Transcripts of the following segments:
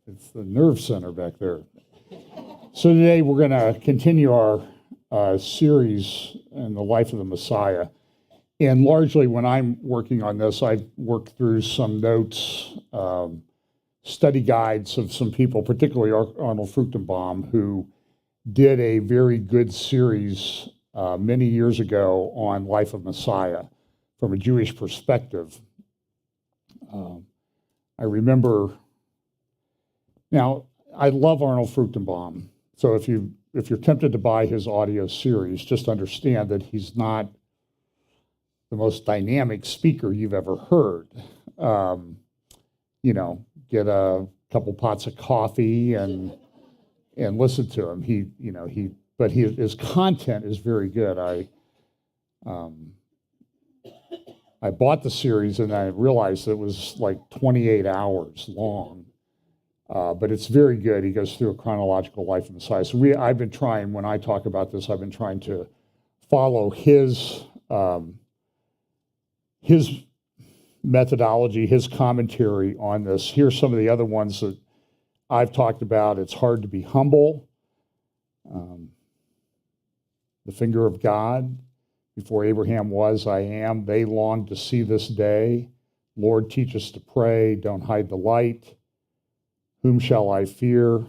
It's the nerve center back there. So today we're going to continue our series in the life of the Messiah. And largely when I'm working on this, I've worked through some notes, study guides of some people, particularly Arnold Fruchtenbaum, who did a very good series many years ago on life of Messiah from a Jewish perspective. I remember, now I love Arnold Fruchtenbaum, so if you're tempted to buy his audio series, just understand that he's not the most dynamic speaker you've ever heard. Get a couple pots of coffee and listen to him. But his content is very good. I bought the series and I realized it was like 28 hours long, but it's very good. He goes through a chronological life of Messiah. So I've been trying, when I talk about this, I've been trying to follow his methodology, his commentary on this. Here's some of the other ones that I've talked about. It's hard to be humble. The finger of God. Before Abraham was, I am. They longed to see this day. Lord, teach us to pray. Don't hide the light. Whom shall I fear?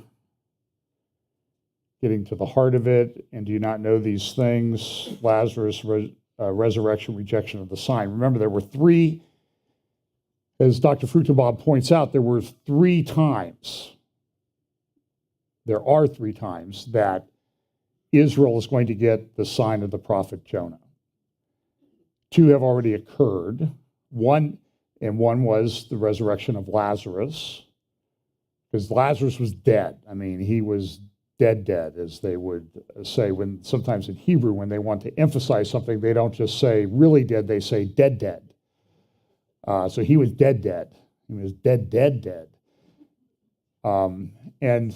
Getting to the heart of it. And do you not know these things? Lazarus, resurrection, rejection of the sign. Remember, there were three, as Dr. Fruchtenbaum points out, there are three times that Israel is going to get the sign of the prophet Jonah. Two have already occurred. One was the resurrection of Lazarus, because Lazarus was dead. I mean, he was dead, as they would say. When sometimes in Hebrew, when they want to emphasize something, they don't just say really dead, they say dead. So he was dead. He was dead. And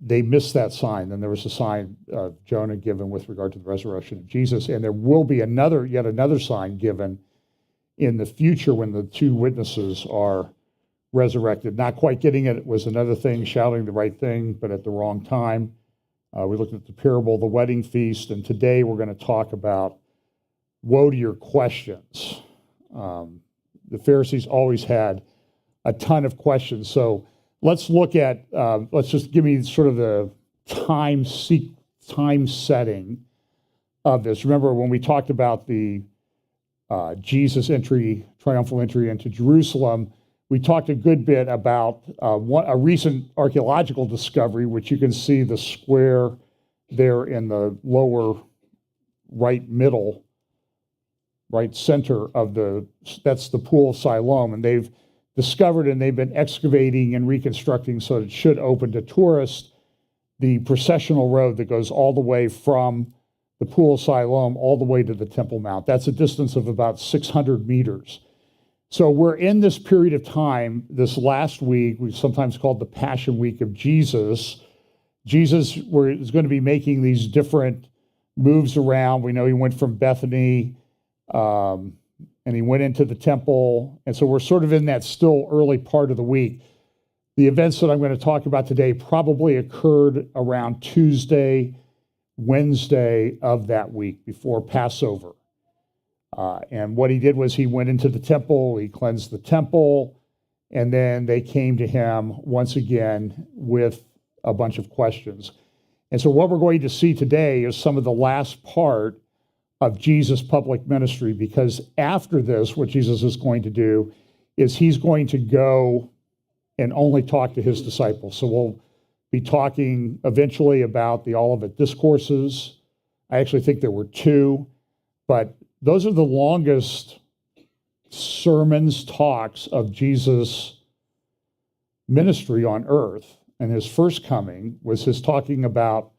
they missed that sign. Then there was a sign of Jonah given with regard to the resurrection of Jesus. And there will be yet another sign given in the future when the two witnesses are resurrected. Not quite getting it was another thing, shouting the right thing, but at the wrong time. We looked at the parable of the wedding feast, and today we're going to talk about woe to your questions. The Pharisees always had a ton of questions. So let's look at, let's just give me sort of the time setting of this. Remember when we talked about the Jesus triumphal entry into Jerusalem, we talked a good bit about a recent archaeological discovery, which you can see the square there in the lower right center of that's the Pool of Siloam, and they've discovered and they've been excavating and reconstructing so it should open to tourists the processional road that goes all the way from the Pool of Siloam all the way to the Temple Mount. That's a distance of about 600 meters. So we're in this period of time, this last week, we sometimes called the Passion Week of Jesus. Jesus is going to be making these different moves around. We know he went from Bethany, and he went into the temple. And so we're sort of in that still early part of the week. The events that I'm going to talk about today probably occurred around Tuesday, Wednesday of that week before Passover. And what he did was he went into the temple, he cleansed the temple, and then they came to him once again with a bunch of questions. And so what we're going to see today is some of the last part of Jesus' public ministry, because after this, what Jesus is going to do is he's going to go and only talk to his disciples. So we'll be talking eventually about the Olivet Discourses. I actually think there were two, but those are the longest talks of Jesus' ministry on earth. And his first coming was his talking about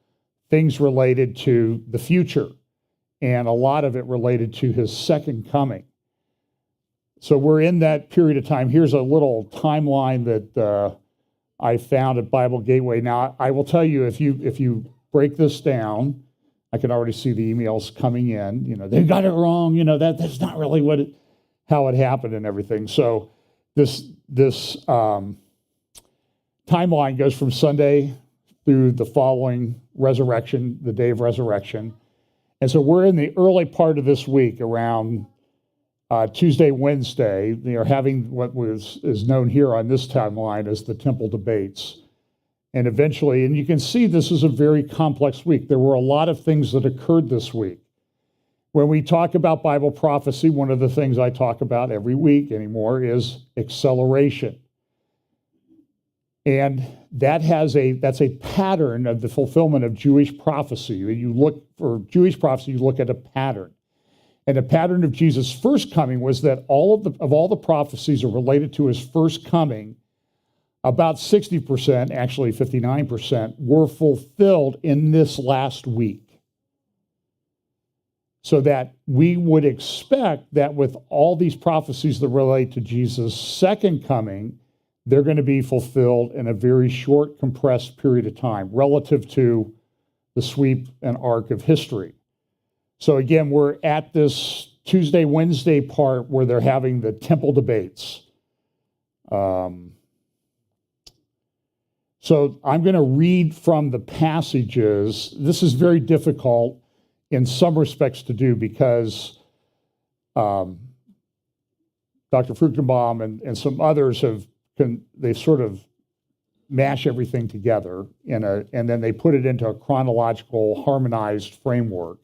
things related to the future, and a lot of it related to his second coming. So we're in that period of time. Here's a little timeline that I found at Bible Gateway. Now, I will tell you, if you break this down, I can already see the emails coming in. They got it wrong. That's not really how it happened and everything. So this timeline goes from Sunday through the following resurrection, the day of resurrection. And so we're in the early part of this week, around Tuesday, Wednesday. They are having what is known here on this timeline as the temple debates. And eventually, and you can see this is a very complex week. There were a lot of things that occurred this week. When we talk about Bible prophecy, one of the things I talk about every week anymore is acceleration. And that's a pattern of the fulfillment of Jewish prophecy. You look for Jewish prophecy, you look at a pattern. And the pattern of Jesus' first coming was that all the prophecies are related to his first coming. About 60%, actually 59%, were fulfilled in this last week. So that we would expect that with all these prophecies that relate to Jesus' second coming, they're going to be fulfilled in a very short, compressed period of time relative to the sweep and arc of history. So again, we're at this Tuesday, Wednesday part where they're having the temple debates. So I'm going to read from the passages. This is very difficult in some respects to do because Dr. Fruchtenbaum and some others they sort of mash everything together and then they put it into a chronological, harmonized framework.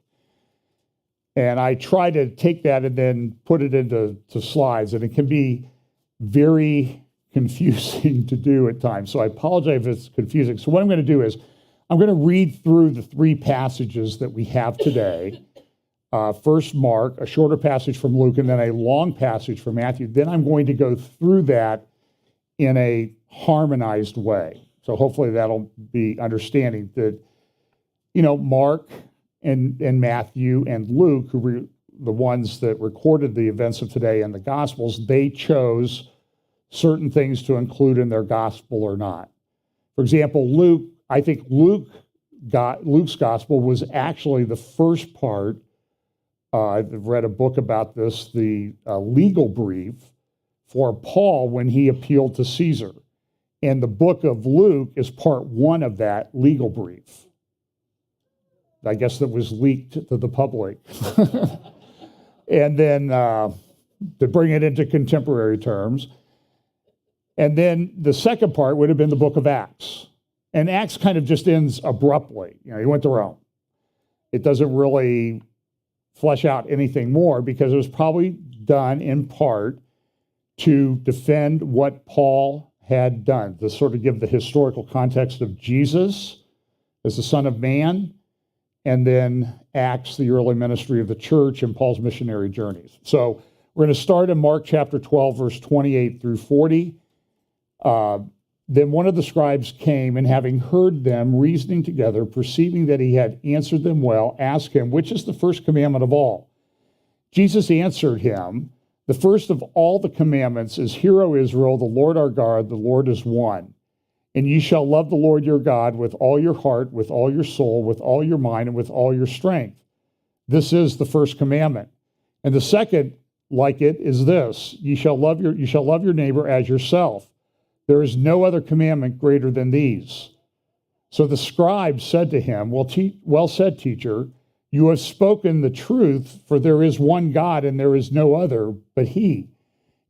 And I try to take that and then put it into slides, and it can be very confusing to do at times. So I apologize if it's confusing. So what I'm going to do is I'm going to read through the three passages that we have today. First Mark, a shorter passage from Luke, and then a long passage from Matthew. Then I'm going to go through that in a harmonized way. So hopefully that'll be understanding that, Mark and Matthew and Luke, who were the ones that recorded the events of today in the Gospels, they chose certain things to include in their gospel or not. For example, I think Luke's gospel was actually the first part. I've read a book about this, the legal brief for Paul when he appealed to Caesar. And the book of Luke is part one of that legal brief. I guess that was leaked to the public. And then to bring it into contemporary terms. And then the second part would have been the book of Acts. And Acts kind of just ends abruptly. He went to Rome. It doesn't really flesh out anything more because it was probably done in part to defend what Paul had done, to sort of give the historical context of Jesus as the Son of Man, and then Acts, the early ministry of the church and Paul's missionary journeys. So we're going to start in Mark chapter 12, verse 28 through 40. Then one of the scribes came, and having heard them reasoning together, perceiving that he had answered them well, asked him, which is the first commandment of all? Jesus answered him, the first of all the commandments is, Hear, O Israel, the Lord our God, the Lord is one. And ye shall love the Lord your God with all your heart, with all your soul, with all your mind, and with all your strength. This is the first commandment. And the second, like it, is this: you shall love your neighbor as yourself. There is no other commandment greater than these. So the scribe said to him, Well said, teacher, you have spoken the truth, for there is one God, and there is no other but he.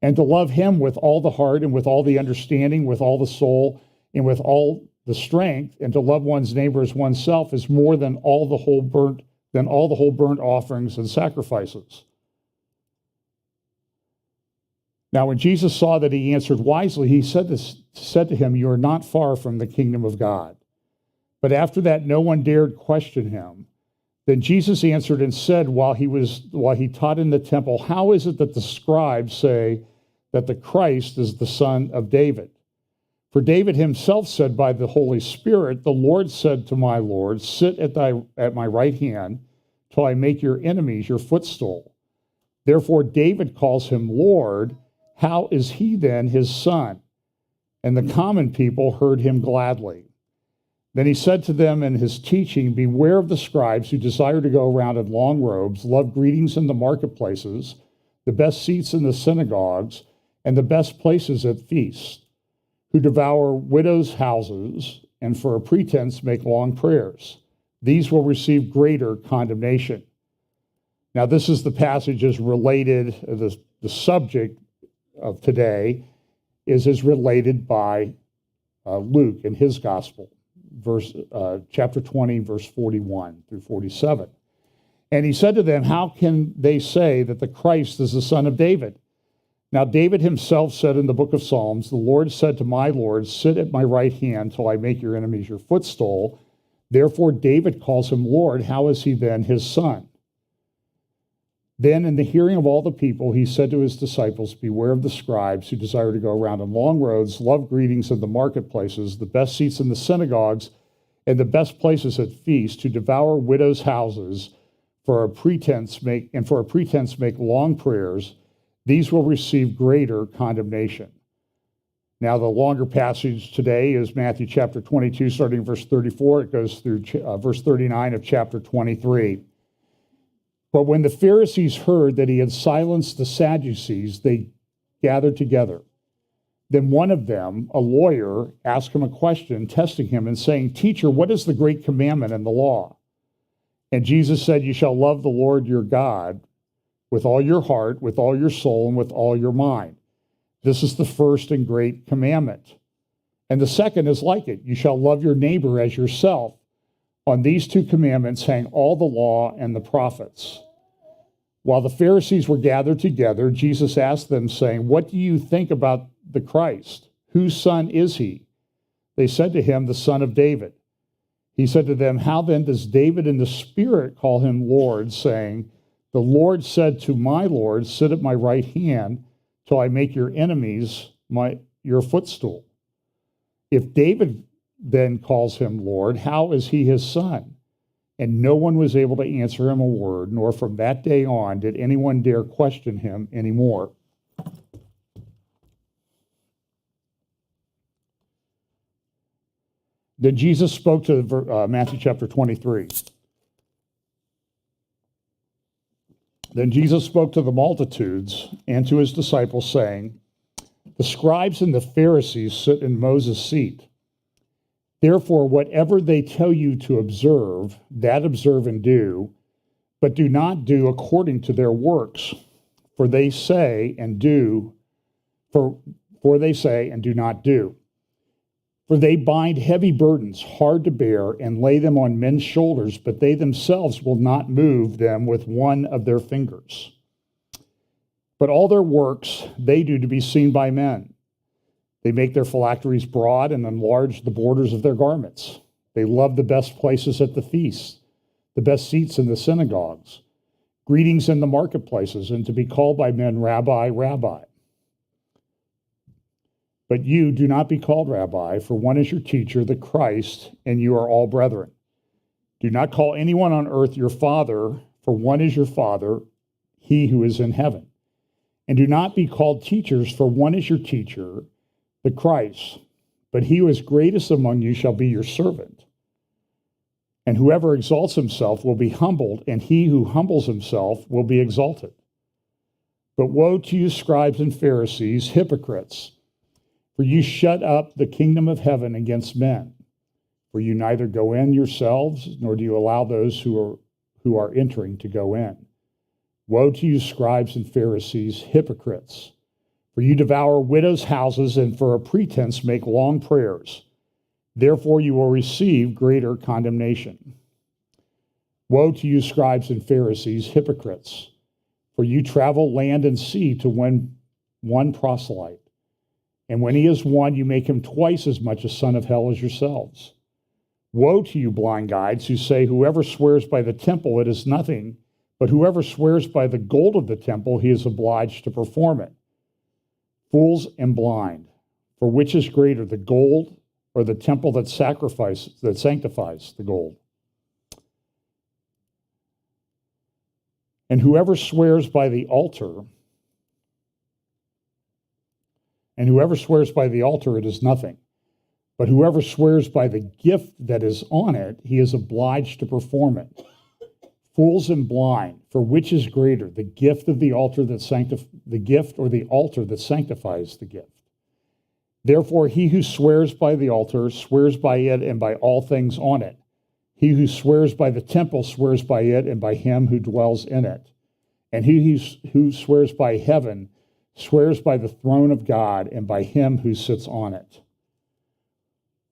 And to love him with all the heart, and with all the understanding, with all the soul, and with all the strength, and to love one's neighbor as oneself is more than all the whole burnt offerings and sacrifices. Now, when Jesus saw that he answered wisely, he said to him, You are not far from the kingdom of God. But after that, no one dared question him. Then Jesus answered and said, while he taught in the temple, How is it that the scribes say that the Christ is the son of David? For David himself said by the Holy Spirit, The Lord said to my Lord, Sit at my right hand till I make your enemies your footstool. Therefore David calls him Lord. How is he then his son? And the common people heard him gladly. Then he said to them in his teaching, Beware of the scribes who desire to go around in long robes, love greetings in the marketplaces, the best seats in the synagogues, and the best places at feasts, who devour widows' houses and for a pretense make long prayers. These will receive greater condemnation. Now, this is the passage is related, the subject of today is related by Luke in his gospel, chapter 20, verse 41 through 47. And he said to them, how can they say that the Christ is the son of David? Now, David himself said in the book of Psalms, the Lord said to my Lord, sit at my right hand till I make your enemies your footstool. Therefore, David calls him Lord. How is he then his son? Then, in the hearing of all the people, he said to his disciples, beware of the scribes who desire to go around on long roads, love greetings in the marketplaces, the best seats in the synagogues, and the best places at feasts, who devour widows' houses, for a pretense make long prayers. These will receive greater condemnation. Now, the longer passage today is Matthew chapter 22, starting verse 34. It goes through verse 39 of chapter 23. But when the Pharisees heard that he had silenced the Sadducees, they gathered together. Then one of them, a lawyer, asked him a question, testing him and saying, Teacher, what is the great commandment in the law? And Jesus said, you shall love the Lord your God with all your heart, with all your soul, and with all your mind. This is the first and great commandment. And the second is like it. You shall love your neighbor as yourself. On these two commandments hang all the law and the prophets. While the Pharisees were gathered together, Jesus asked them, saying, what do you think about the Christ? Whose son is he? They said to him, the son of David. He said to them, how then does David in the Spirit call him Lord, saying, the Lord said to my Lord, sit at my right hand till I make your enemies your footstool. If David then calls him Lord, how is he his son? And no one was able to answer him a word, nor from that day on did anyone dare question him anymore. Then Jesus spoke to Matthew chapter 23. Then Jesus spoke to the multitudes and to his disciples, saying, the scribes and the Pharisees sit in Moses' seat. Therefore, whatever they tell you to observe, that observe and do, but do not do according to their works, for they say and do not do. For they bind heavy burdens, hard to bear, and lay them on men's shoulders, but they themselves will not move them with one of their fingers. But all their works they do to be seen by men. They make their phylacteries broad and enlarge the borders of their garments. They love the best places at the feasts, the best seats in the synagogues, greetings in the marketplaces, and to be called by men, Rabbi, Rabbi. But you do not be called Rabbi, for one is your teacher, the Christ, and you are all brethren. Do not call anyone on earth your father, for one is your Father, he who is in heaven. And do not be called teachers, for one is your teacher, the Christ. But he who is greatest among you shall be your servant. And whoever exalts himself will be humbled, and he who humbles himself will be exalted. But woe to you, scribes and Pharisees, hypocrites! For you shut up the kingdom of heaven against men. For you neither go in yourselves, nor do you allow those who are entering to go in. Woe to you, scribes and Pharisees, hypocrites! For you devour widows' houses, and for a pretense make long prayers. Therefore you will receive greater condemnation. Woe to you, scribes and Pharisees, hypocrites! For you travel land and sea to win one proselyte. And when he is won, you make him twice as much a son of hell as yourselves. Woe to you, blind guides, who say, whoever swears by the temple, it is nothing, but whoever swears by the gold of the temple, he is obliged to perform it. Fools and blind, for which is greater, the gold or the temple that sanctifies the gold? And whoever swears by the altar, it is nothing. But whoever swears by the gift that is on it, he is obliged to perform it. Fools and blind, for which is greater, the gift or the altar that sanctifies the gift? Therefore, he who swears by the altar swears by it and by all things on it. He who swears by the temple swears by it and by him who dwells in it. And he who swears by heaven swears by the throne of God and by him who sits on it.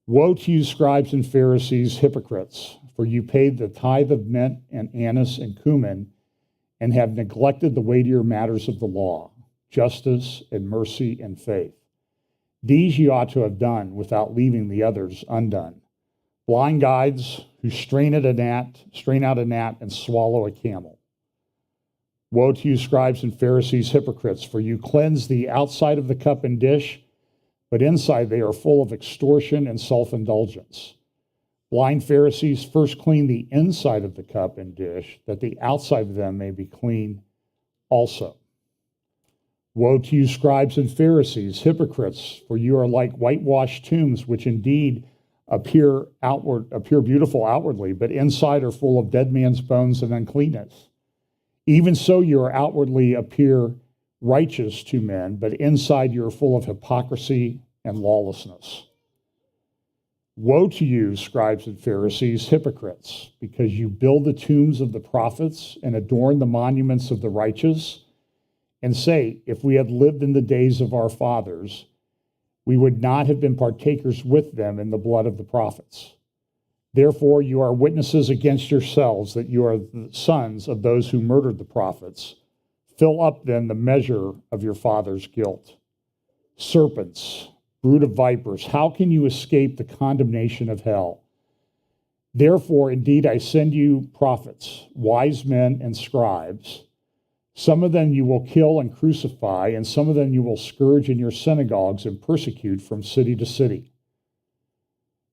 Woe to you, scribes and Pharisees, hypocrites, for you paid the tithe of mint and anise and cumin and have neglected the weightier matters of the law, justice and mercy and faith. These you ought to have done without leaving the others undone. Blind guides who strain out a gnat and swallow a camel. Woe to you, scribes and Pharisees, hypocrites, for you cleanse the outside of the cup and dish, but inside they are full of extortion and self-indulgence. Blind Pharisees, first clean the inside of the cup and dish, that the outside of them may be clean also. Woe to you, scribes and Pharisees, hypocrites, for you are like whitewashed tombs, which indeed appear beautiful outwardly, but inside are full of dead man's bones and uncleanness. Even so, you are outwardly appear righteous to men, but inside you are full of hypocrisy and lawlessness. Woe to you, scribes and Pharisees, hypocrites, because you build the tombs of the prophets and adorn the monuments of the righteous, and say, if we had lived in the days of our fathers, we would not have been partakers with them in the blood of the prophets. Therefore, you are witnesses against yourselves that you are the sons of those who murdered the prophets. Fill up then the measure of your father's guilt. Serpents, brood of vipers, how can you escape the condemnation of hell? Therefore, indeed, I send you prophets, wise men, and scribes. Some of them you will kill and crucify, and some of them you will scourge in your synagogues and persecute from city to city,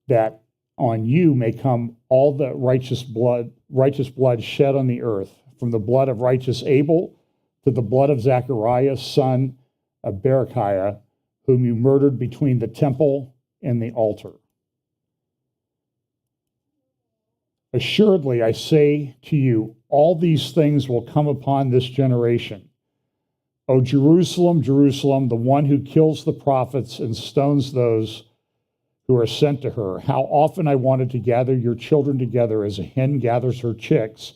that on you may come all the righteous blood shed on the earth, from the blood of righteous Abel to the blood of Zechariah, son of Berechiah, whom you murdered between the temple and the altar. Assuredly, I say to you, all these things will come upon this generation. O Jerusalem, Jerusalem, the one who kills the prophets and stones those who are sent to her. How often I wanted to gather your children together as a hen gathers her chicks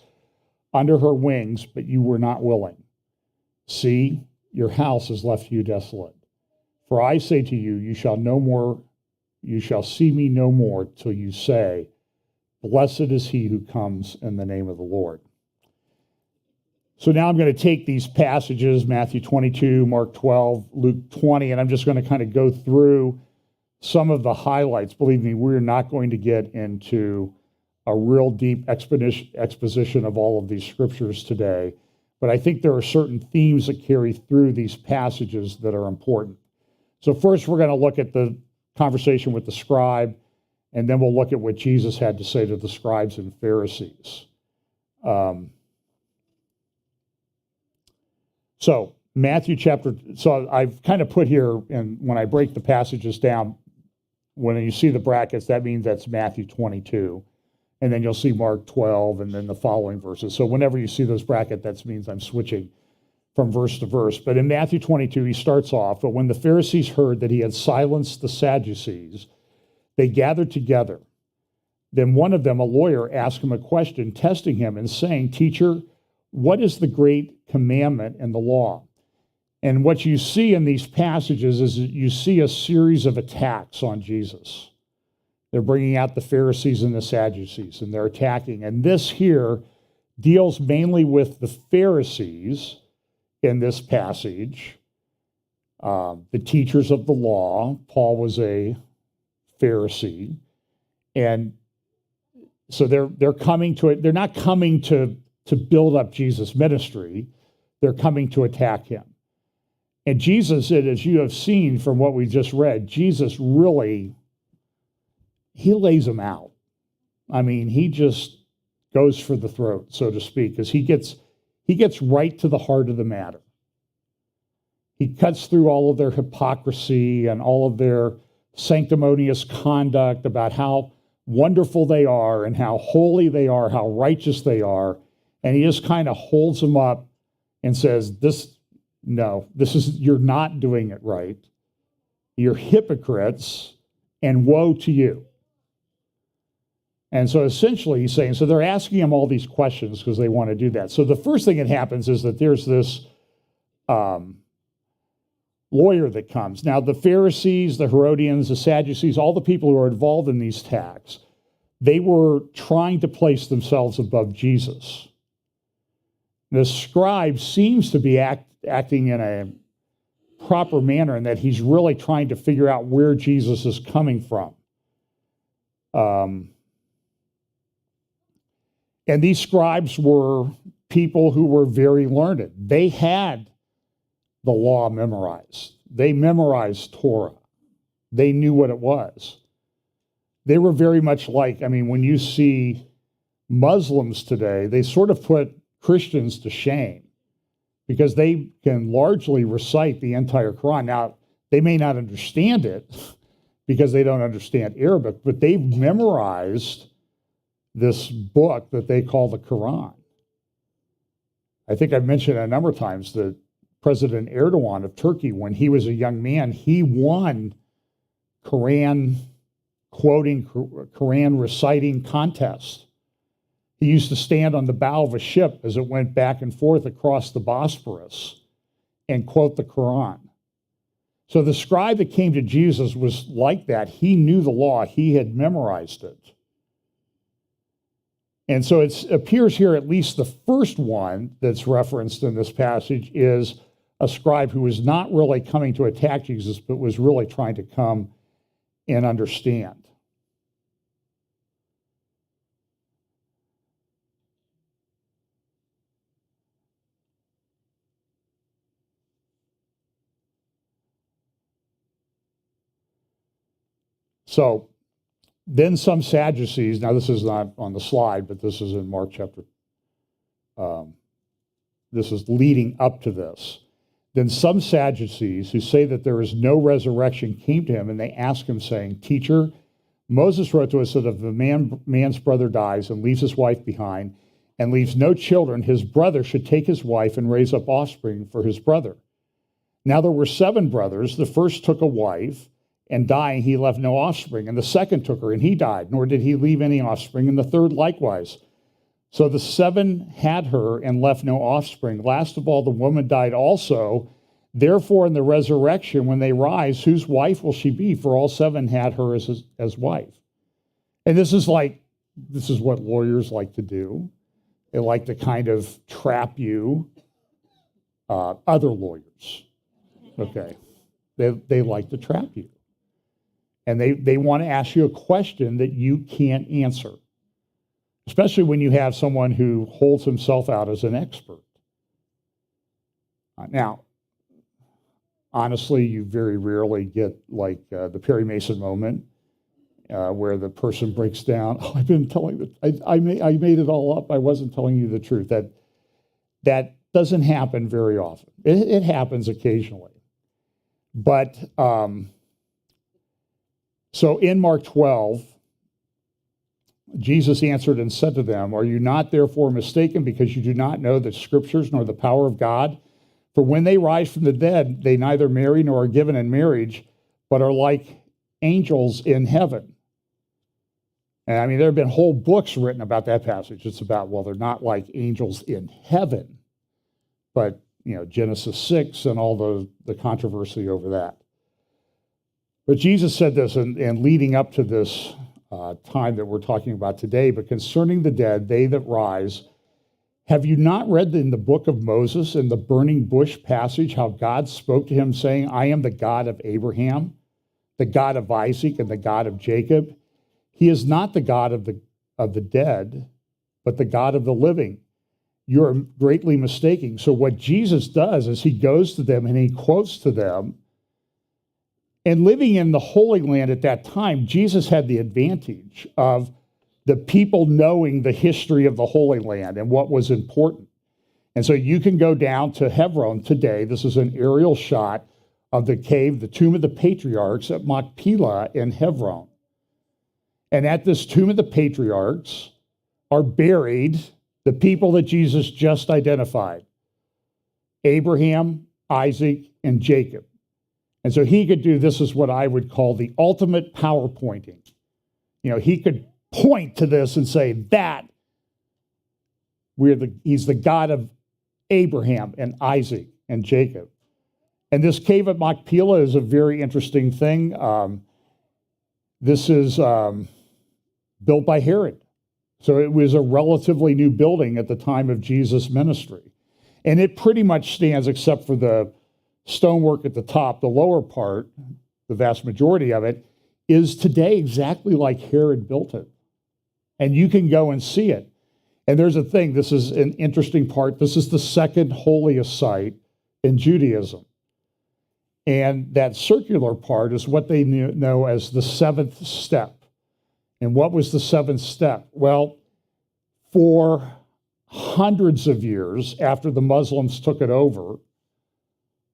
under her wings, but you were not willing. See, your house has left you desolate. For I say to you, you shall see me no more till you say, blessed is he who comes in the name of the Lord. So now I'm going to take these passages, Matthew 22, Mark 12, Luke 20, and I'm just going to kind of go through some of the highlights. Believe me, we're not going to get into a real deep exposition of all of these scriptures today, but I think there are certain themes that carry through these passages that are important. So first, we're going to look at the conversation with the scribe, and then we'll look at what Jesus had to say to the scribes and Pharisees. So I've kind of put here, and when I break the passages down, when you see the brackets, that means that's Matthew 22. And then you'll see Mark 12 and then the following verses. So whenever you see those brackets, that means I'm switching from verse to verse. But in Matthew 22, he starts off, but when the Pharisees heard that he had silenced the Sadducees, they gathered together. Then one of them, a lawyer, asked him a question, testing him and saying, Teacher, what is the great commandment in the law? And what you see in these passages is that you see a series of attacks on Jesus. They're bringing out the Pharisees and the Sadducees, and they're attacking. And this here deals mainly with the Pharisees in this passage, the teachers of the law. Paul was a Pharisee. And so they're coming to it. They're not coming to build up Jesus' ministry. They're coming to attack him. And Jesus, as you have seen from what we just read, Jesus really, he lays them out. I mean, he just goes for the throat, so to speak, because he gets right to the heart of the matter. He cuts through all of their hypocrisy and all of their sanctimonious conduct about how wonderful they are and how holy they are, how righteous they are. And he just kind of holds them up and says, you're not doing it right. you're hypocrites, and woe to you. And so essentially he's saying, so they're asking him all these questions because they want to do that. So the first thing that happens is that there's this lawyer that comes. Now the Pharisees, the Herodians, the Sadducees, all the people who are involved in these attacks, they were trying to place themselves above Jesus. The scribe seems to be acting in a proper manner in that he's really trying to figure out where Jesus is coming from. And these scribes were people who were very learned. They had the law memorized. They memorized Torah. They knew what it was. They were very much like, I mean, when you see Muslims today, they sort of put Christians to shame because they can largely recite the entire Quran. Now, they may not understand it because they don't understand Arabic, but they've memorized this book that they call the Quran. I think I've mentioned a number of times that President Erdogan of Turkey, when he was a young man, he won Quran quoting, Quran reciting contests. He used to stand on the bow of a ship as it went back and forth across the Bosphorus and quote the Quran. So the scribe that came to Jesus was like that. He knew the law. He had memorized it. And so it appears here, at least the first one that's referenced in this passage is a scribe who was not really coming to attack Jesus, but was really trying to come and understand. So then some Sadducees, now this is not on the slide, but this is in Mark chapter, this is leading up to this. Then some Sadducees who say that there is no resurrection came to him and they asked him saying, Teacher, Moses wrote to us that if a man's brother dies and leaves his wife behind and leaves no children, his brother should take his wife and raise up offspring for his brother. Now there were 7 brothers. The first took a wife, and dying, he left no offspring. And the second took her, and he died, nor did he leave any offspring. And the third likewise. So the 7 had her and left no offspring. Last of all, the woman died also. Therefore, in the resurrection, when they rise, whose wife will she be? For all 7 had her as wife. And this is what lawyers like to do. They like to kind of trap you. Other lawyers, okay, they like to trap you. And they want to ask you a question that you can't answer, especially when you have someone who holds himself out as an expert. Now, honestly, you very rarely get like the Perry Mason moment where the person breaks down. Oh, I've been telling I made it all up. I wasn't telling you the truth. That doesn't happen very often. It happens occasionally, but. So in Mark 12, Jesus answered and said to them, Are you not therefore mistaken because you do not know the scriptures nor the power of God? For when they rise from the dead, they neither marry nor are given in marriage, but are like angels in heaven. And I mean, there have been whole books written about that passage. It's about, well, they're not like angels in heaven, but, Genesis 6 and all the controversy over that. But Jesus said this, and leading up to this time that we're talking about today, but concerning the dead, they that rise, have you not read in the book of Moses in the burning bush passage how God spoke to him saying, I am the God of Abraham, the God of Isaac, and the God of Jacob? He is not the God of the dead, but the God of the living. You're greatly mistaken. So what Jesus does is he goes to them and he quotes to them. And living in the Holy Land at that time, Jesus had the advantage of the people knowing the history of the Holy Land and what was important. And so you can go down to Hebron today. This is an aerial shot of the cave, the tomb of the patriarchs at Machpelah in Hebron. And at this tomb of the patriarchs are buried the people that Jesus just identified, Abraham, Isaac, and Jacob. And so he could do, this is what I would call the ultimate PowerPointing. He could point to this and say that he's the God of Abraham and Isaac and Jacob. And this cave at Machpelah is a very interesting thing. This is built by Herod. So it was a relatively new building at the time of Jesus' ministry. And it pretty much stands, except for the stonework at the top, the lower part, the vast majority of it, is today exactly like Herod built it. And you can go and see it. And there's a thing, this is an interesting part. This is the second holiest site in Judaism. And that circular part is what they know as the seventh step. And what was the seventh step? Well, for hundreds of years after the Muslims took it over,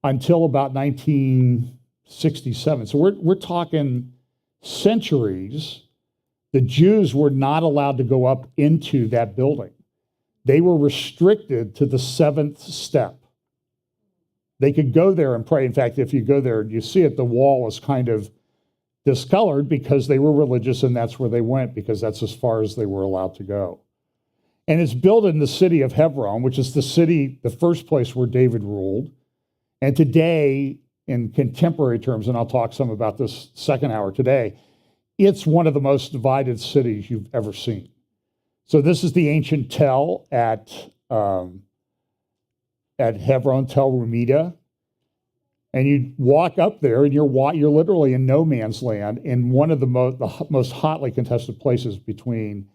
until about 1967. So we're talking centuries. The Jews were not allowed to go up into that building. They were restricted to the seventh step. They could go there and pray. In fact, if you go there and you see it, the wall is kind of discolored because they were religious and that's where they went, because that's as far as they were allowed to go. And it's built in the city of Hebron, which is the first place where David ruled. And today, in contemporary terms, and I'll talk some about this second hour today, it's one of the most divided cities you've ever seen. So this is the ancient Tel at Hebron, Tel Rumida. And you walk up there and you're literally in no man's land in one of the most hotly contested places between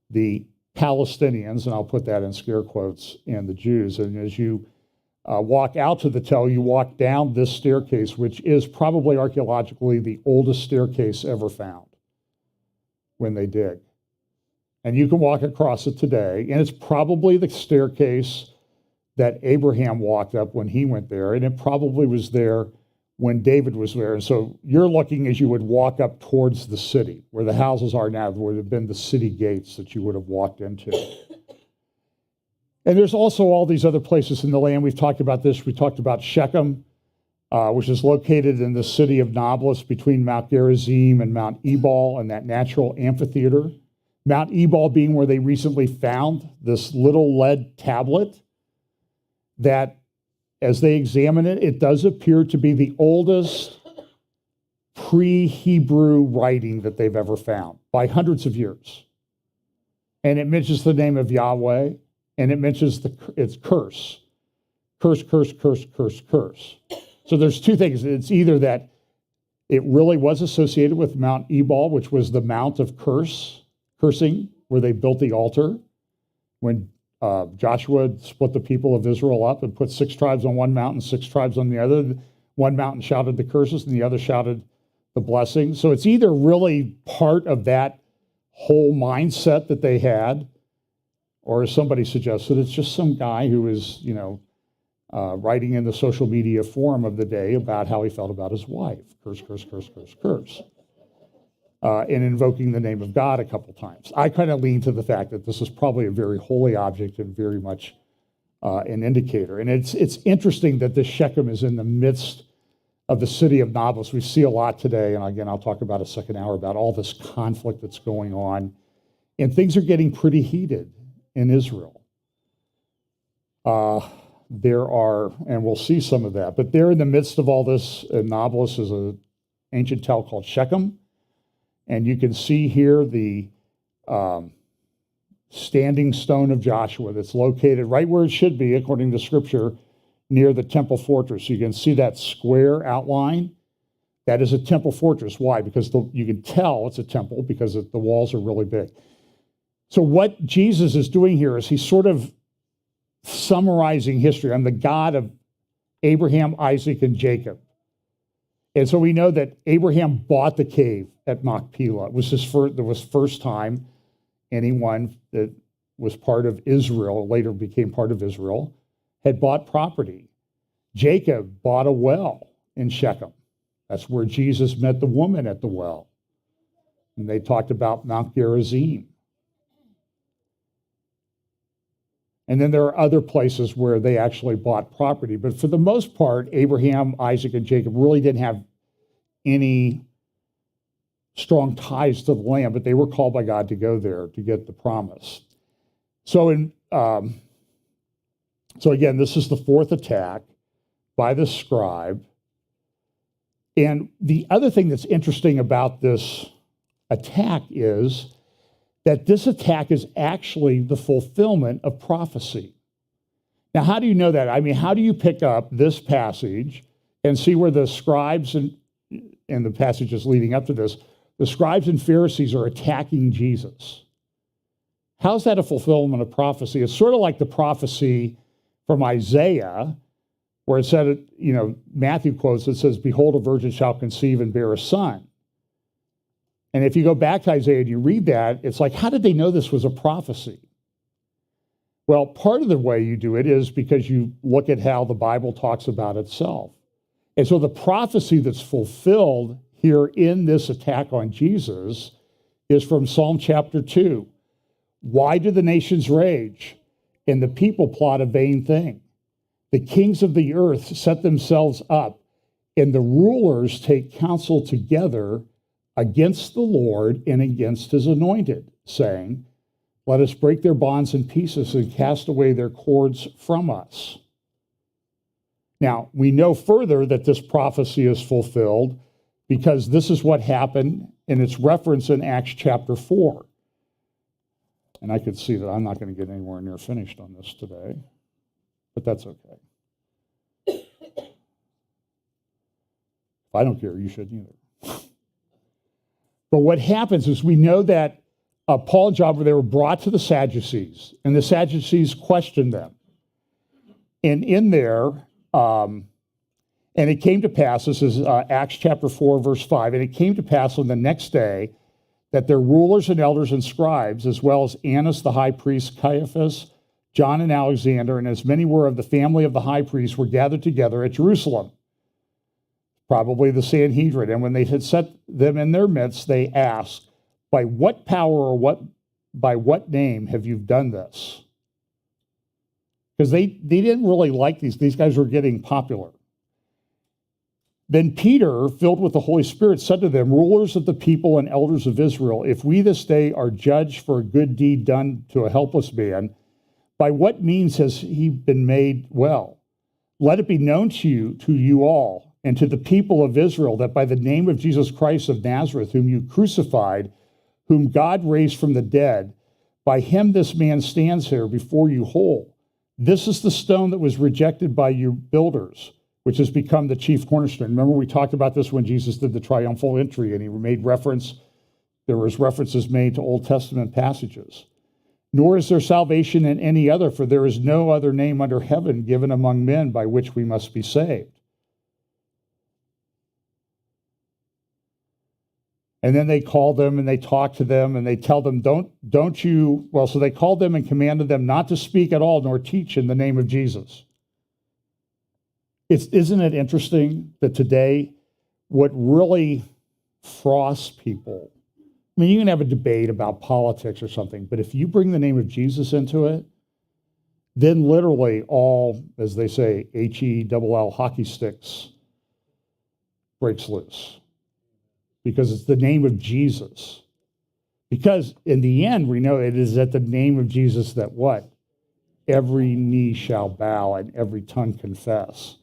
the Palestinians, and I'll put that in scare quotes, and the Jews. And as you walk out to the Tel, you walk down this staircase, which is probably archaeologically the oldest staircase ever found when they dig. And you can walk across it today, and it's probably the staircase that Abraham walked up when he went there, and it probably was there when David was there. And so you're looking as you would walk up towards the city, where the houses are now, there would have been the city gates that you would have walked into. And there's also all these other places in the land. We've talked about this. We talked about Shechem, which is located in the city of Nablus between Mount Gerizim and Mount Ebal and that natural amphitheater. Mount Ebal being where they recently found this little lead tablet that, as they examine it, it does appear to be the oldest pre-Hebrew writing that they've ever found by hundreds of years. And it mentions the name of Yahweh, and it mentions its curse. Curse, curse, curse, curse, curse. So there's two things. It's either that it really was associated with Mount Ebal, which was the mount of cursing, where they built the altar when Joshua split the people of Israel up and put 6 tribes on one mountain, 6 tribes on the other. One mountain shouted the curses and the other shouted the blessings. So it's either really part of that whole mindset that they had, or as somebody suggested, it's just some guy who is, writing in the social media forum of the day about how he felt about his wife. Curse, curse, curse, curse, curse. And invoking the name of God a couple times. I kind of lean to the fact that this is probably a very holy object and very much an indicator. And it's interesting that this Shechem is in the midst of the city of Nablus. We see a lot today, and again, I'll talk about a second hour about all this conflict that's going on. And things are getting pretty heated in Israel. There are, and we'll see some of that, but they're in the midst of all this. Nablus is an ancient Tel called Shechem. And you can see here the standing stone of Joshua that's located right where it should be, according to Scripture, near the temple fortress. You can see that square outline. That is a temple fortress. Why? Because you can tell it's a temple because the walls are really big. So what Jesus is doing here is he's sort of summarizing history. I'm the God of Abraham, Isaac, and Jacob. And so we know that Abraham bought the cave at Machpelah. It was the first time anyone that was part of Israel, later became part of Israel, had bought property. Jacob bought a well in Shechem. That's where Jesus met the woman at the well. And they talked about Mount Gerizim. And then there are other places where they actually bought property. But for the most part, Abraham, Isaac, and Jacob really didn't have any strong ties to the land, but they were called by God to go there to get the promise. So again, this is the fourth attack by the scribe. And the other thing that's interesting about this attack is that this attack is actually the fulfillment of prophecy. Now, how do you know that? I mean, how do you pick up this passage and see where the scribes and the passages leading up to this, the scribes and Pharisees are attacking Jesus? How's that a fulfillment of prophecy? It's sort of like the prophecy from Isaiah, where it said, Matthew quotes, it says, "Behold, a virgin shall conceive and bear a son." And if you go back to Isaiah and you read that, it's like, how did they know this was a prophecy? Well, part of the way you do it is because you look at how the Bible talks about itself. And so the prophecy that's fulfilled here in this attack on Jesus is from Psalm chapter 2. "Why do the nations rage and the people plot a vain thing? The kings of the earth set themselves up, and the rulers take counsel together against the Lord and against his anointed, saying, let us break their bonds in pieces and cast away their cords from us." Now, we know further that this prophecy is fulfilled because this is what happened, and it's referenced in Acts chapter 4. And I could see that I'm not going to get anywhere near finished on this today, but that's okay. If I don't care, you shouldn't either. But what happens is we know that Paul and John, they were brought to the Sadducees, and the Sadducees questioned them. And in there, and it came to pass, this is Acts chapter 4, verse 5, and it came to pass on the next day that their rulers and elders and scribes, as well as Annas the high priest, Caiaphas, John and Alexander, and as many were of the family of the high priest, were gathered together at Jerusalem, probably the Sanhedrin. And when they had set them in their midst, they asked, "By what power or by what name have you done this?" Because they didn't really like these guys were getting popular. Then Peter, filled with the Holy Spirit, said to them, "Rulers of the people and elders of Israel, if we this day are judged for a good deed done to a helpless man, by what means has he been made well? Let it be known to you all, and to the people of Israel, that by the name of Jesus Christ of Nazareth, whom you crucified, whom God raised from the dead, by him this man stands here before you whole. This is the stone that was rejected by you builders, which has become the chief cornerstone." Remember, we talked about this when Jesus did the triumphal entry, and he made there was references made to Old Testament passages. "Nor is there salvation in any other, for there is no other name under heaven given among men by which we must be saved." And then they call them and they talk to them and they tell them, so they called them and commanded them not to speak at all nor teach in the name of Jesus. Isn't it interesting that today what really frosts people, I mean, you can have a debate about politics or something, but if you bring the name of Jesus into it, then literally all, as they say, HELL hockey sticks breaks loose. Because it's the name of Jesus. Because in the end, we know it is at the name of Jesus that what? Every knee shall bow and every tongue confess.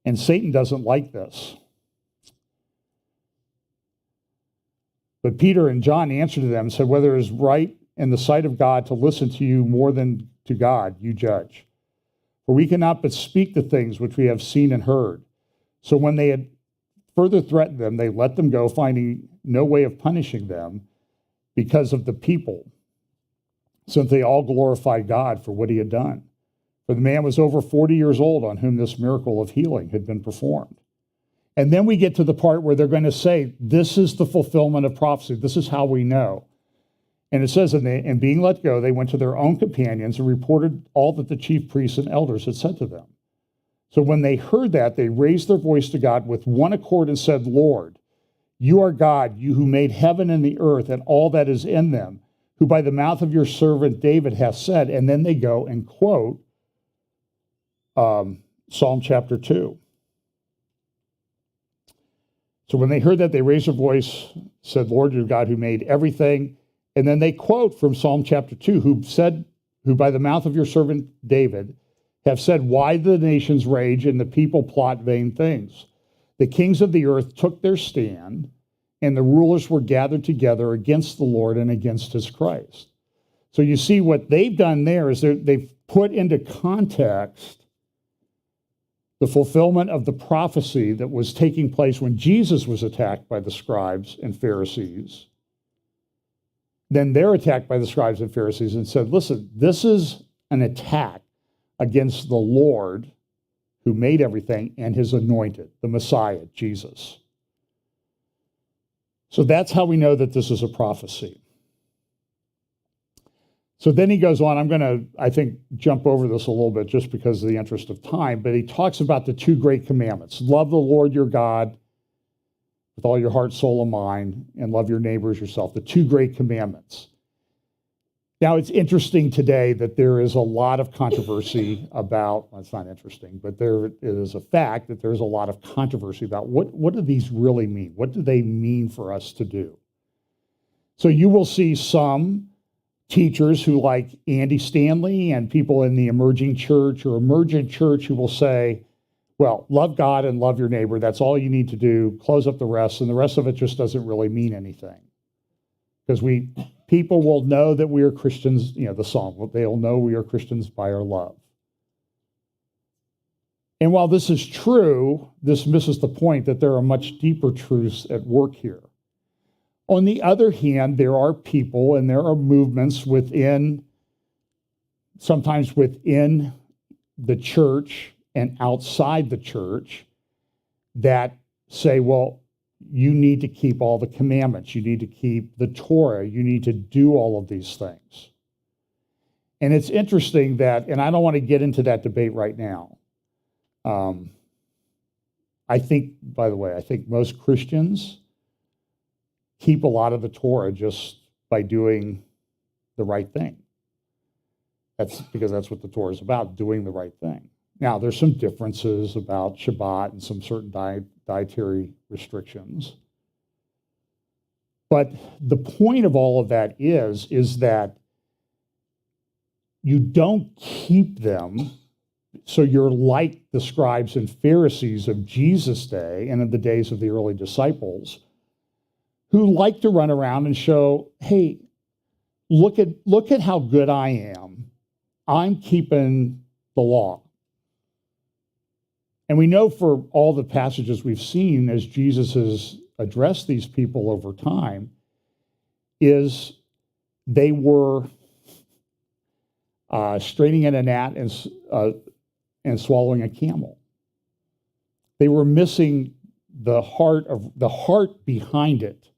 And Satan doesn't like this. But Peter and John answered to them and said, "Whether it is right in the sight of God to listen to you more than to God, you judge. For we cannot but speak the things which we have seen and heard." So when they had further threatened them, they let them go, finding no way of punishing them because of the people, since they all glorified God for what he had done. For the man was over 40 years old on whom this miracle of healing had been performed. And then we get to the part where they're going to say, this is the fulfillment of prophecy. This is how we know. And it says, and being let go, they went to their own companions and reported all that the chief priests and elders had said to them. So when they heard that, they raised their voice to God with one accord and said, "Lord, you are God, you who made heaven and the earth and all that is in them, who by the mouth of your servant David hath said, and then they go and quote Psalm chapter 2. So when they heard that, they raised their voice, said, Lord, your God who made everything. And then they quote from Psalm chapter 2, who by the mouth of your servant David have said, why the nations rage and the people plot vain things? The kings of the earth took their stand, and the rulers were gathered together against the Lord and against his Christ. So you see what they've done there is they've put into context the fulfillment of the prophecy that was taking place when Jesus was attacked by the scribes and Pharisees. Then they're attacked by the scribes and Pharisees and said, listen, this is an attack against the Lord who made everything and his anointed, the Messiah, Jesus. So that's how we know that this is a prophecy. So then he goes on, I'm going to, I think, jump over this a little bit just because of the interest of time, but he talks about the two great commandments. Love the Lord your God with all your heart, soul, and mind, and love your neighbor as yourself, the two great commandments. Now, it's interesting today that there is a lot of controversy about, well, it's not interesting, but there is a fact that there's a lot of controversy about what do these really mean? What do they mean for us to do? So you will see some teachers who, like Andy Stanley and people in the emerging church or emergent church, who will say, well, love God and love your neighbor. That's all you need to do. Close up the rest, and the rest of it just doesn't really mean anything. Because people will know that we are Christians, the song, they'll know we are Christians by our love. And while this is true, this misses the point that there are much deeper truths at work here. On the other hand, there are people and there are movements sometimes within the church and outside the church that say, well, you need to keep all the commandments. You need to keep the Torah. You need to do all of these things. And it's interesting that, and I don't want to get into that debate right now. I think most Christians keep a lot of the Torah just by doing the right thing. That's because that's what the Torah is about, doing the right thing. Now, there's some differences about Shabbat and some certain dietary restrictions. But the point of all of that is that you don't keep them so you're like the scribes and Pharisees of Jesus' day and in the days of the early disciples, who like to run around and show, hey, look at how good I am. I'm keeping the law. And we know for all the passages we've seen as Jesus has addressed these people over time, is they were straining at a gnat and swallowing a camel. They were missing the heart behind it.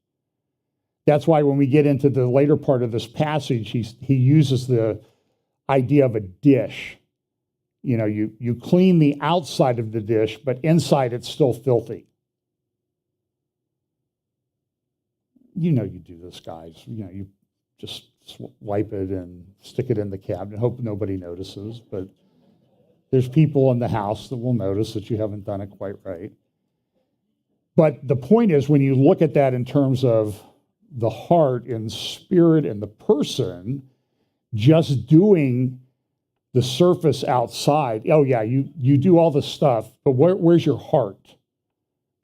That's why when we get into the later part of this passage, he uses the idea of a dish. You clean the outside of the dish, but inside it's still filthy. You do this, guys. You just wipe it and stick it in the cabinet. Hope nobody notices, but there's people in the house that will notice that you haven't done it quite right. But the point is, when you look at that in terms of the heart and spirit and the person, just doing the surface outside, oh yeah, you do all this stuff, but where's your heart?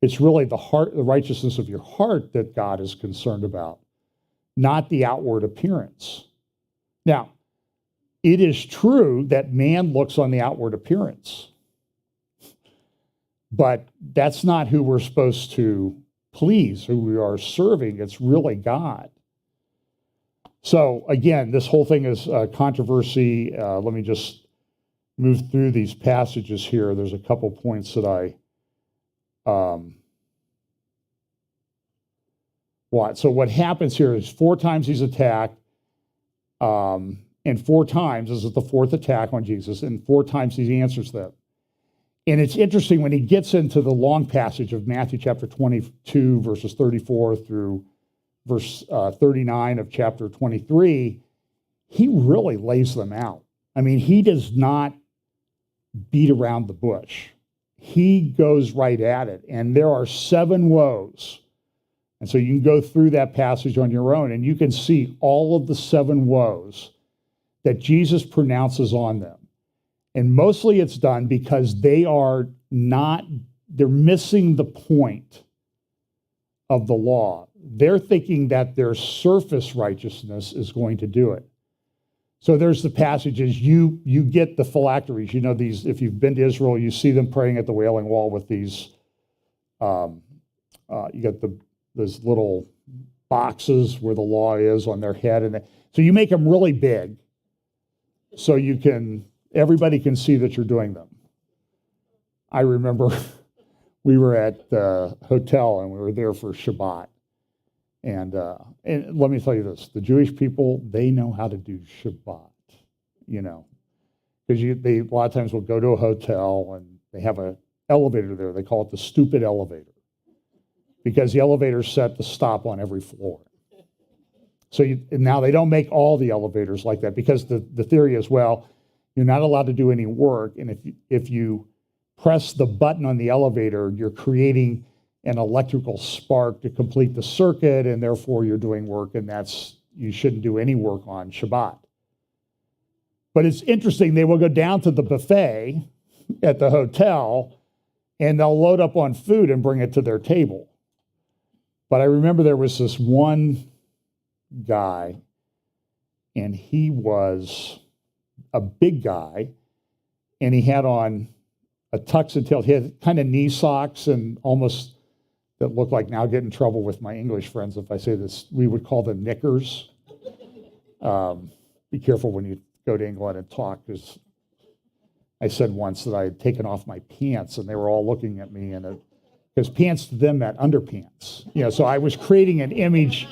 It's really the heart, the righteousness of your heart that God is concerned about, not the outward appearance. Now, it is true that man looks on the outward appearance, but that's not who we're supposed to please, who we are serving. It's really God. So again, this whole thing is controversy. Let me just move through these passages here. There's a couple points that So what happens here is 4 times he's attacked, and 4 times, this is the 4th attack on Jesus, and 4 times he answers them. And it's interesting when he gets into the long passage of Matthew chapter 22, verses 34 through verse 39 of chapter 23, he really lays them out. I mean, he does not beat around the bush. He goes right at it. And there are 7 woes. And so you can go through that passage on your own, and you can see all of the 7 woes that Jesus pronounces on them. And mostly it's done because they're missing the point of the law. They're thinking that their surface righteousness is going to do it. So there's the passages, you get the phylacteries. You know, these, if you've been to Israel, you see them praying at the Wailing Wall with these, you got those little boxes where the law is on their head. And so you make them really big so everybody can see that you're doing them. I remember we were at the hotel and we were there for Shabbat. And let me tell you this, the Jewish people, they know how to do Shabbat, you know, because they a lot of times will go to a hotel and they have an elevator there. They call it the stupid elevator because the elevator's set to stop on every floor. So now they don't make all the elevators like that because the theory is, well, you're not allowed to do any work. And if you press the button on the elevator, you're creating an electrical spark to complete the circuit, and therefore you're doing work, and you shouldn't do any work on Shabbat. But it's interesting, they will go down to the buffet at the hotel, and they'll load up on food and bring it to their table. But I remember there was this one guy, and he was a big guy, and he had on a tux and tail. He had kind of knee socks and almost that look like, now I'll get in trouble with my English friends if I say this, we would call them knickers. Be careful when you go to England and talk, because I said once that I had taken off my pants and they were all looking at me, and because pants to them meant underpants. You know, so I was creating an image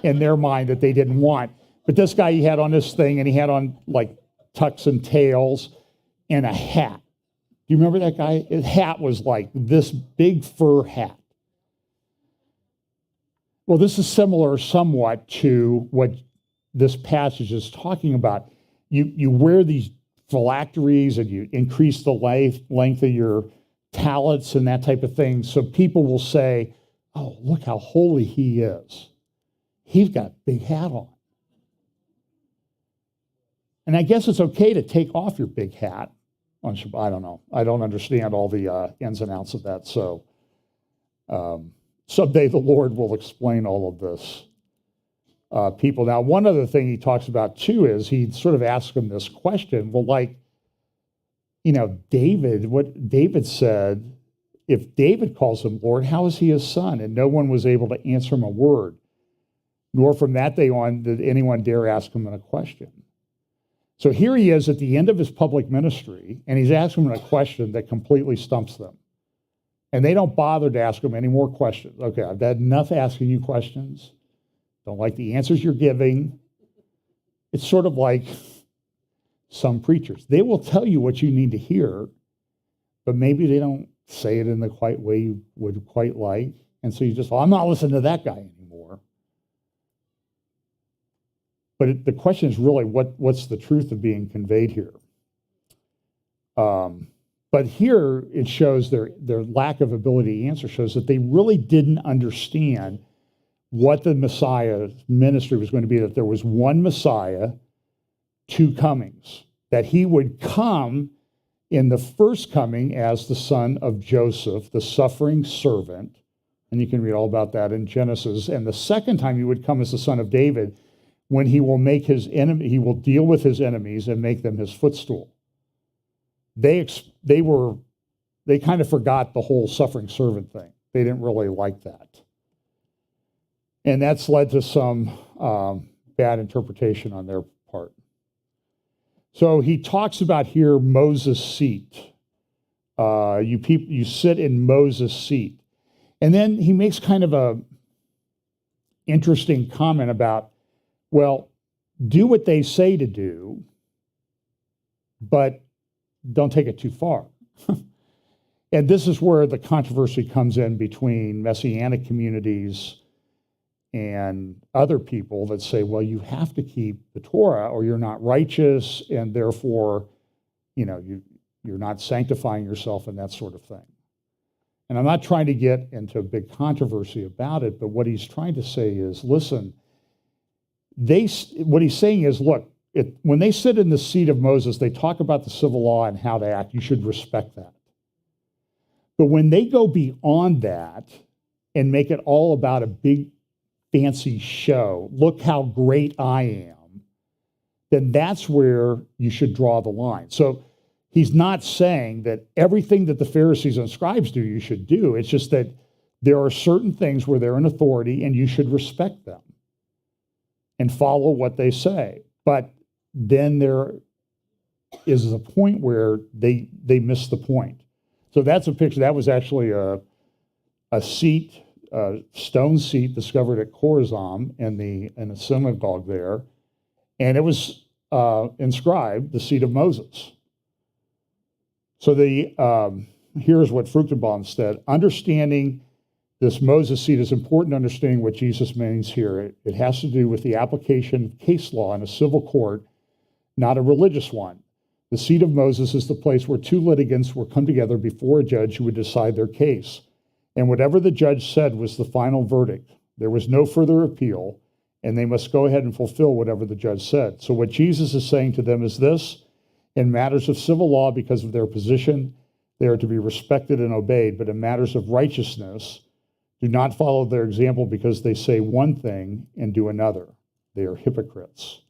in their mind that they didn't want. But this guy, he had on this thing, and he had on like tucks and tails and a hat. Do you remember that guy? His hat was like this big fur hat. Well, this is similar somewhat to what this passage is talking about. You wear these phylacteries and you increase the length of your talents and that type of thing, so people will say, oh, look how holy he is. He's got a big hat on. And I guess it's okay to take off your big hat on Shabbat. I don't know. I don't understand all the ins and outs of that, so someday the Lord will explain all of this. People. Now, one other thing he talks about too is he sort of asks him this question. Well, like, you know, what David said, if David calls him Lord, how is he his son? And no one was able to answer him a word, nor from that day on did anyone dare ask him a question. So here he is at the end of his public ministry, and he's asking him a question that completely stumps them. And they don't bother to ask him any more questions. Okay, I've had enough asking you questions. Don't like the answers you're giving. It's sort of like some preachers. They will tell you what you need to hear, but maybe they don't say it in the quite way you would quite like. And so you just, I'm not listening to that guy anymore. But the question is really, what's the truth of being conveyed here? But here it shows their lack of ability to answer shows that they really didn't understand what the Messiah's ministry was going to be, that there was one Messiah, two comings, that he would come in the first coming as the son of Joseph, the suffering servant, and you can read all about that in Genesis, and the second time he would come as the son of David, when he will make his enemy, he will deal with his enemies and make them his footstool. They kind of forgot the whole suffering servant thing. They didn't really like that. And that's led to some bad interpretation on their part. So he talks about here Moses' seat. You sit in Moses' seat. And then he makes kind of a interesting comment about, well, do what they say to do, but don't take it too far. And this is where the controversy comes in between Messianic communities and other people that say, well, you have to keep the Torah or you're not righteous, and therefore, you're not sanctifying yourself and that sort of thing. And I'm not trying to get into a big controversy about it, but what he's trying to say is, listen, what he's saying is, look, when they sit in the seat of Moses, they talk about the civil law and how to act. You should respect that. But when they go beyond that and make it all about a big fancy show, look how great I am, then that's where you should draw the line. So he's not saying that everything that the Pharisees and scribes do, you should do. It's just that there are certain things where they're in authority and you should respect them and follow what they say. But then there is a point where they miss the point. So that's a picture. That was actually a seat, a stone seat discovered at Chorazin in a synagogue there. And it was inscribed, the seat of Moses. So here's what Fruchtenbaum said. Understanding this Moses seat is important to understanding what Jesus means here. It has to do with the application of case law in a civil court, not a religious one. The seat of Moses is the place where two litigants will come together before a judge who would decide their case. And whatever the judge said was the final verdict. There was no further appeal, and they must go ahead and fulfill whatever the judge said. So what Jesus is saying to them is this: in matters of civil law, because of their position, they are to be respected and obeyed. But in matters of righteousness, do not follow their example because they say one thing and do another. They are hypocrites.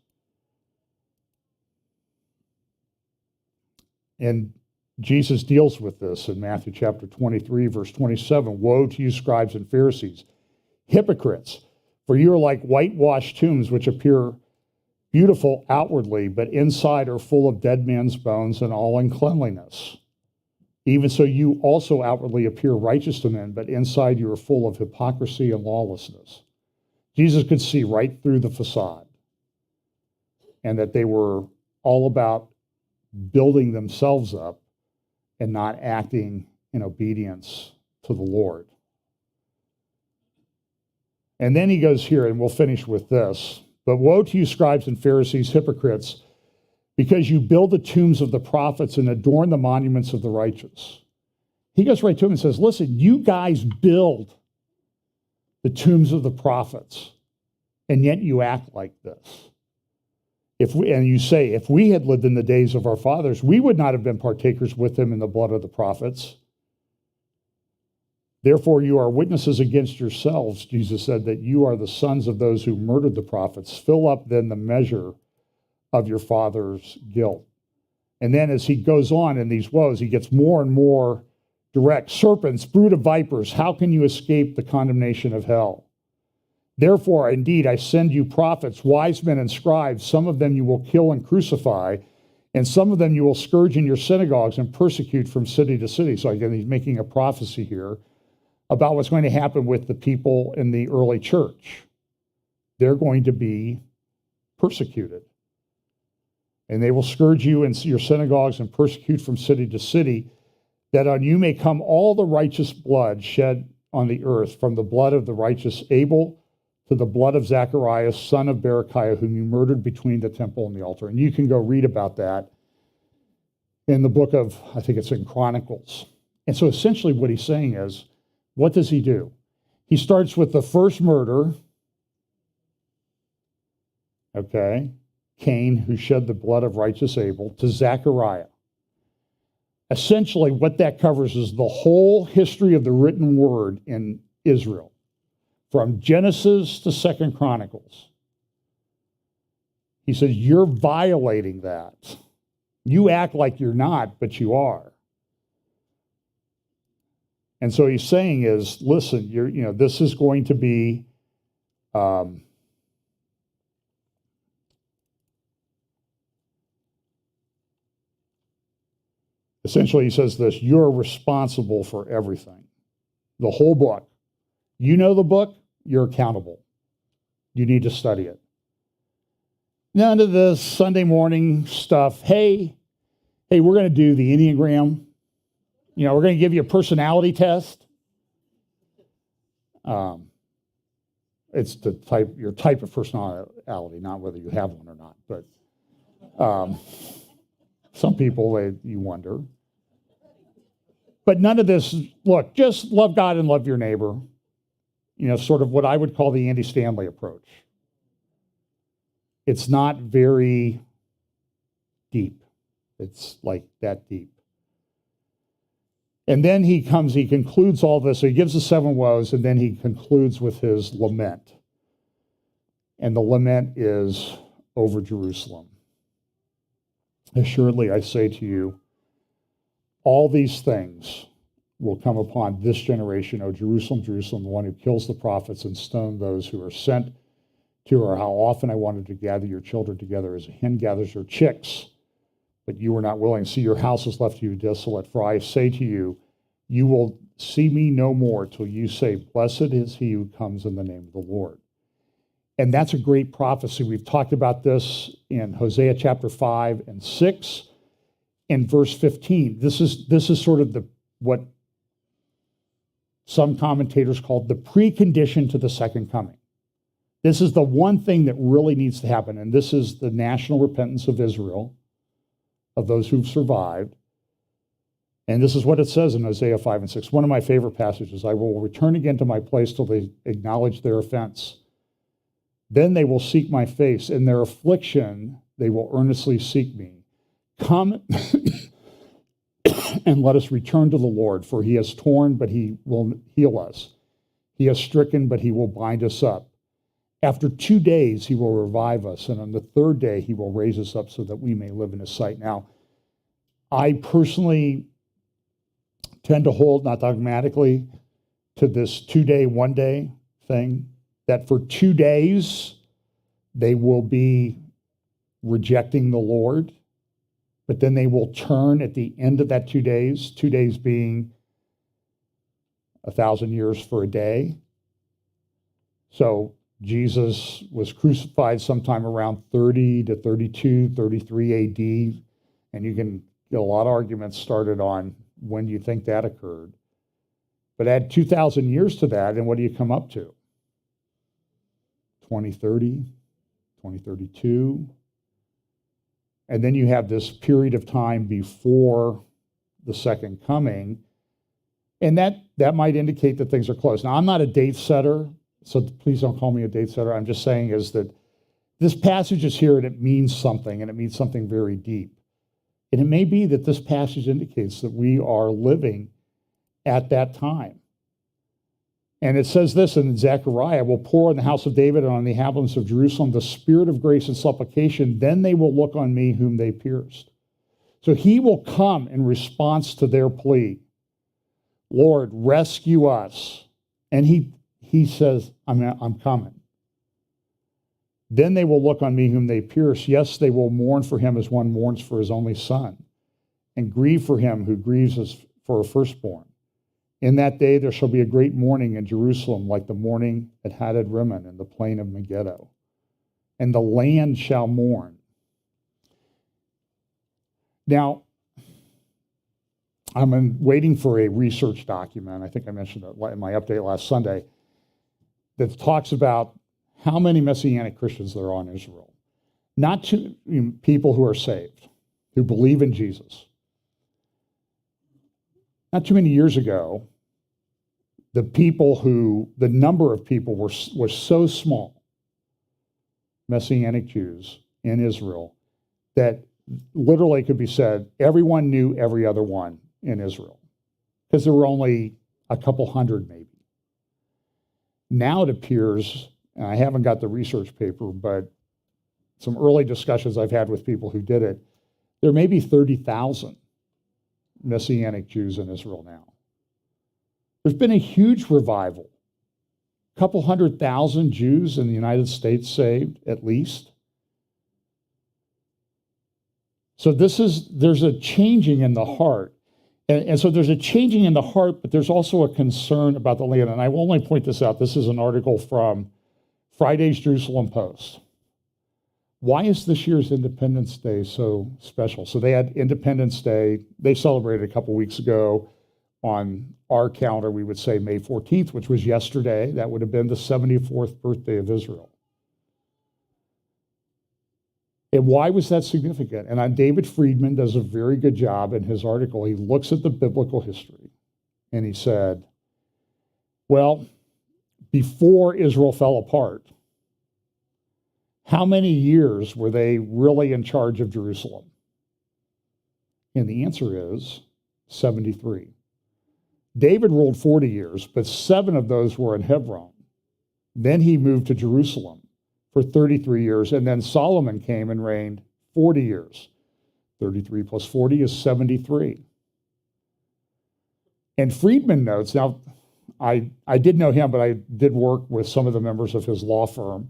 And Jesus deals with this in Matthew chapter 23, verse 27. Woe to you, scribes and Pharisees, hypocrites, for you are like whitewashed tombs, which appear beautiful outwardly, but inside are full of dead men's bones and all uncleanliness. Even so, you also outwardly appear righteous to men, but inside you are full of hypocrisy and lawlessness. Jesus could see right through the facade, and that they were all about building themselves up and not acting in obedience to the Lord. And then he goes here, and we'll finish with this. But woe to you, scribes and Pharisees, hypocrites, because you build the tombs of the prophets and adorn the monuments of the righteous. He goes right to him and says, listen, you guys build the tombs of the prophets, and yet you act like this. And you say, if we had lived in the days of our fathers, we would not have been partakers with them in the blood of the prophets. Therefore, you are witnesses against yourselves, Jesus said, that you are the sons of those who murdered the prophets. Fill up then the measure of your father's guilt. And then as he goes on in these woes, he gets more and more direct. Serpents, brood of vipers, how can you escape the condemnation of hell? Therefore, indeed, I send you prophets, wise men and scribes. Some of them you will kill and crucify, and some of them you will scourge in your synagogues and persecute from city to city. So again, he's making a prophecy here about what's going to happen with the people in the early church. They're going to be persecuted. And they will scourge you in your synagogues and persecute from city to city, that on you may come all the righteous blood shed on the earth, from the blood of the righteous Abel to the blood of Zacharias, son of Berechiah, whom you murdered between the temple and the altar. And you can go read about that in the book of, I think it's in Chronicles. And so essentially what he's saying is, what does he do? He starts with the first murder, okay, Cain, who shed the blood of righteous Abel, to Zechariah. Essentially, what that covers is the whole history of the written word in Israel, from Genesis to 2 Chronicles. He says, you're violating that. You act like you're not, but you are. And so he's saying is, listen, this is going to be essentially, he says this: you're responsible for everything. The whole book. You know the book, you're accountable. You need to study it. None of this Sunday morning stuff. Hey, we're going to do the Enneagram. We're going to give you a personality test. It's your type of personality, not whether you have one or not. But some people, you wonder. But none of this, look, just love God and love your neighbor. Sort of what I would call the Andy Stanley approach. It's not very deep. It's like that deep. And then he concludes all this. So he gives the 7 woes, and then he concludes with his lament. And the lament is over Jerusalem. Assuredly, I say to you, all these things will come upon this generation. O Jerusalem, Jerusalem, the one who kills the prophets and stones those who are sent to her. How often I wanted to gather your children together as a hen gathers her chicks, but you were not willing. See, your house is left to you desolate. For I say to you, you will see me no more till you say, blessed is he who comes in the name of the Lord. And that's a great prophecy. We've talked about this in Hosea chapter 5 and 6. In verse 15, this is sort of what some commentators call the precondition to the second coming. This is the one thing that really needs to happen, and this is the national repentance of Israel, of those who've survived. And this is what it says in Hosea 5 and 6. One of my favorite passages, I will return again to my place till they acknowledge their offense. Then they will seek my face. In their affliction, they will earnestly seek me. Come and let us return to the Lord, for he has torn, but he will heal us. He has stricken, but he will bind us up. After 2 days, he will revive us, and on the 3rd day, he will raise us up so that we may live in his sight. Now, I personally tend to hold, not dogmatically, to this 2-day, 1-day thing, that for 2 days, they will be rejecting the Lord, but then they will turn at the end of that 2 days being 1,000 years for a day. So Jesus was crucified sometime around 30 to 32, 33 AD, and you can get a lot of arguments started on when you think that occurred. But add 2,000 years to that, and what do you come up to? 2030, 2032. And then you have this period of time before the second coming, and that might indicate that things are close. Now, I'm not a date setter, so please don't call me a date setter. I'm just saying is that this passage is here and it means something, and it means something very deep. And it may be that this passage indicates that we are living at that time. And it says this in Zechariah, will pour on the house of David and on the inhabitants of Jerusalem the spirit of grace and supplication. Then they will look on me whom they pierced. So he will come in response to their plea. Lord, rescue us. And he says, I'm coming. Then they will look on me whom they pierced. Yes, they will mourn for him as one mourns for his only son, and grieve for him who grieves as for a firstborn. In that day there shall be a great mourning in Jerusalem, like the mourning at Hadad Rimmon in the plain of Megiddo. And the land shall mourn. Now, I'm waiting for a research document, I think I mentioned it in my update last Sunday, that talks about how many Messianic Christians there are in Israel. Not to people who are saved, who believe in Jesus. Not too many years ago, the number of people was so small, Messianic Jews in Israel, that literally could be said everyone knew every other one in Israel, because there were only a couple hundred maybe. Now it appears, and I haven't got the research paper, but some early discussions I've had with people who did it, there may be 30,000 Messianic Jews in Israel now. There's been a huge revival. A couple 100,000 Jews in the United States saved, at least. So there's a changing in the heart. And so there's a changing in the heart, but there's also a concern about the land. And I will only point this out. This is an article from Friday's Jerusalem Post. Why is this year's Independence Day so special? So they had Independence Day. They celebrated a couple weeks ago. On our calendar, we would say May 14th, which was yesterday. That would have been the 74th birthday of Israel. And why was that significant? And David Friedman does a very good job in his article. He looks at the biblical history and he said, well, before Israel fell apart, how many years were they really in charge of Jerusalem? And the answer is 73. David ruled 40 years, but 7 of those were in Hebron. Then he moved to Jerusalem for 33 years, and then Solomon came and reigned 40 years. 33 plus 40 is 73. And Friedman notes, now, I did know him, but I did work with some of the members of his law firm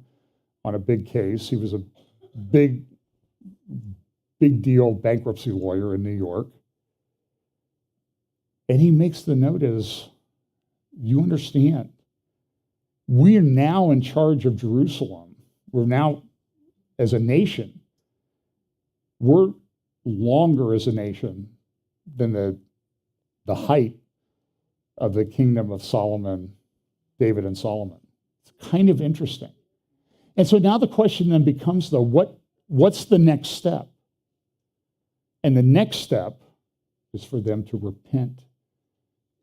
on a big case. He was a big deal bankruptcy lawyer in New York. And he makes the note as, you understand, we are now in charge of Jerusalem. We're now, as a nation, we're longer as a nation than the height of the kingdom of Solomon, David and Solomon. It's kind of interesting. And so now the question then becomes, though, what's the next step? And the next step is for them to repent,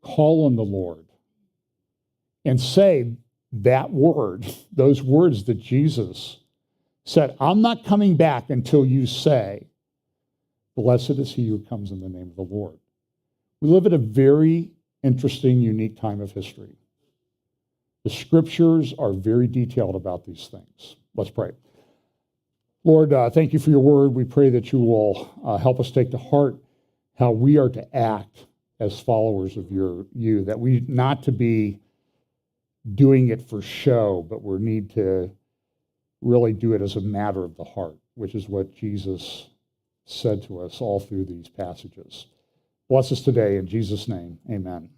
call on the Lord, and say that word, those words that Jesus said, I'm not coming back until you say, blessed is he who comes in the name of the Lord. We live at a very interesting, unique time of history. The scriptures are very detailed about these things. Let's pray. Lord, thank you for your word. We pray that you will help us take to heart how we are to act as followers of you, that we not to be doing it for show, but we need to really do it as a matter of the heart, which is what Jesus said to us all through these passages. Bless us today in Jesus' name. Amen.